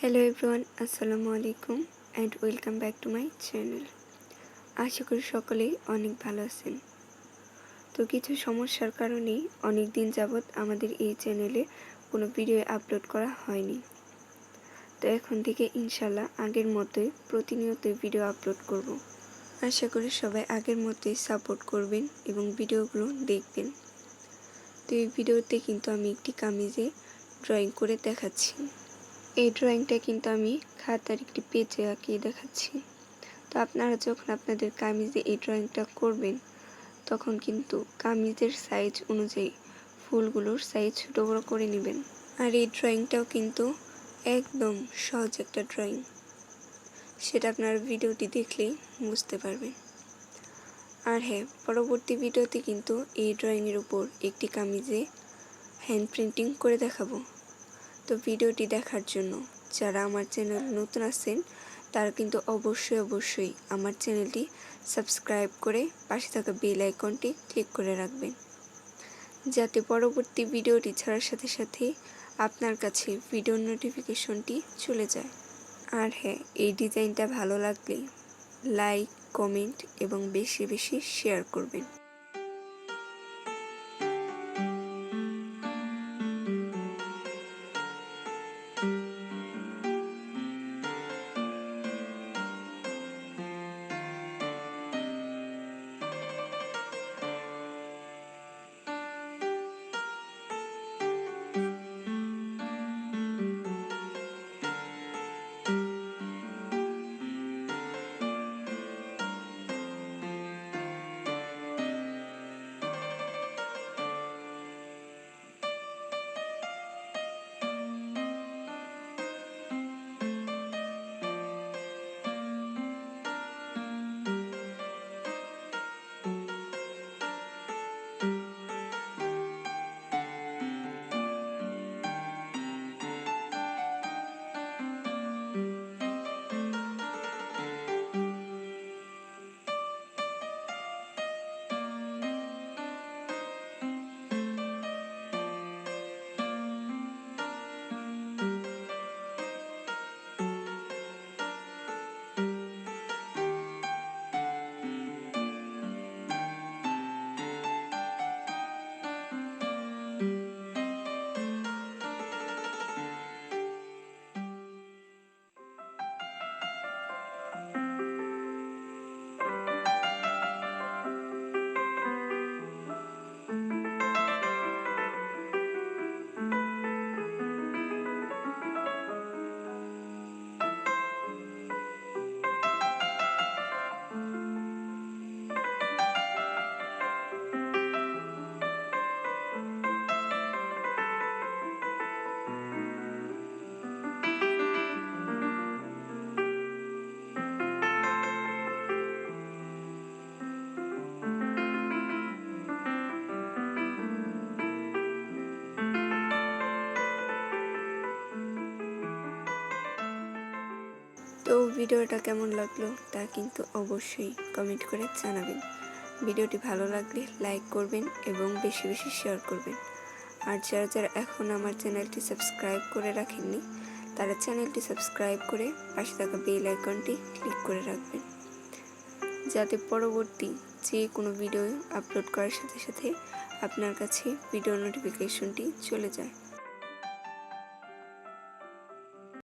Hello everyone, আসসালামু আলাইকুম and welcome back to my channel. আশা করি সকলেই অনেক ভালো আছেন। তো কিছু সমস্যার কারণেই অনেক দিন যাবৎ আমাদের এই চ্যানেলে কোনো ভিডিও আপলোড করা হয়নি। তো এখন থেকে ইনশাল্লাহ আগের মতোই প্রতিনিয়ত ভিডিও আপলোড করব। আশা করি সবাই আগের মতোই সাপোর্ট করবেন এবং ভিডিওগুলো দেখবেন। তো এই ভিডিওতে কিন্তু আমি একটি কামিজে ড্রয়িং করে দেখাচ্ছি। এই ড্রয়িংটা কিন্তু আমি খাতার একটি পেজে আঁকিয়ে দেখাচ্ছি। তো আপনারা যখন আপনাদের কামিজে এই ড্রয়িংটা করবেন তখন কিন্তু কামিজের সাইজ অনুযায়ী ফুলগুলোর সাইজ ছোট বড় করে নেবেন। আর এই ড্রয়িংটাও কিন্তু একদম সহজ একটা ড্রয়িং, সেটা আপনারা ভিডিওটি দেখলেই বুঝতে পারবেন। আর হ্যাঁ, পরবর্তী ভিডিওতে কিন্তু এই ড্রয়িংয়ের উপর একটি কামিজে হ্যান্ড প্রিন্টিং করে দেখাবো। তো ভিডিওটি দেখার জন্য যারা আমার চ্যানেল নতুন আছেন তারা কিন্তু অবশ্যই আমার চ্যানেলটি সাবস্ক্রাইব করে পাশে থাকা বেল আইকনটি ক্লিক করে রাখবেন, যাতে পরবর্তী ভিডিওটি ছাড়ার সাথে সাথে আপনার কাছে ভিডিও নোটিফিকেশনটি চলে যায়। আর হ্যাঁ, এই ডিজাইনটা ভালো লাগলে লাইক, কমেন্ট এবং বেশি বেশি শেয়ার করবেন। তো ভিডিওটা কেমন লাগলো তা কিন্তু অবশ্যই কমেন্ট করে জানাবেন। ভিডিওটি ভালো লাগলে লাইক করবেন এবং বেশি বেশি শেয়ার করবেন। আর যারা এখন আমার চ্যানেলটি সাবস্ক্রাইব করে রাখেননি তারা চ্যানেলটি সাবস্ক্রাইব করে পাশে থাকা বেল আইকনটি ক্লিক করে রাখবেন, যাতে পরবর্তী যে কোনো ভিডিও আপলোড করার সাথে সাথে আপনার কাছে ভিডিও নোটিফিকেশনটি চলে যায়।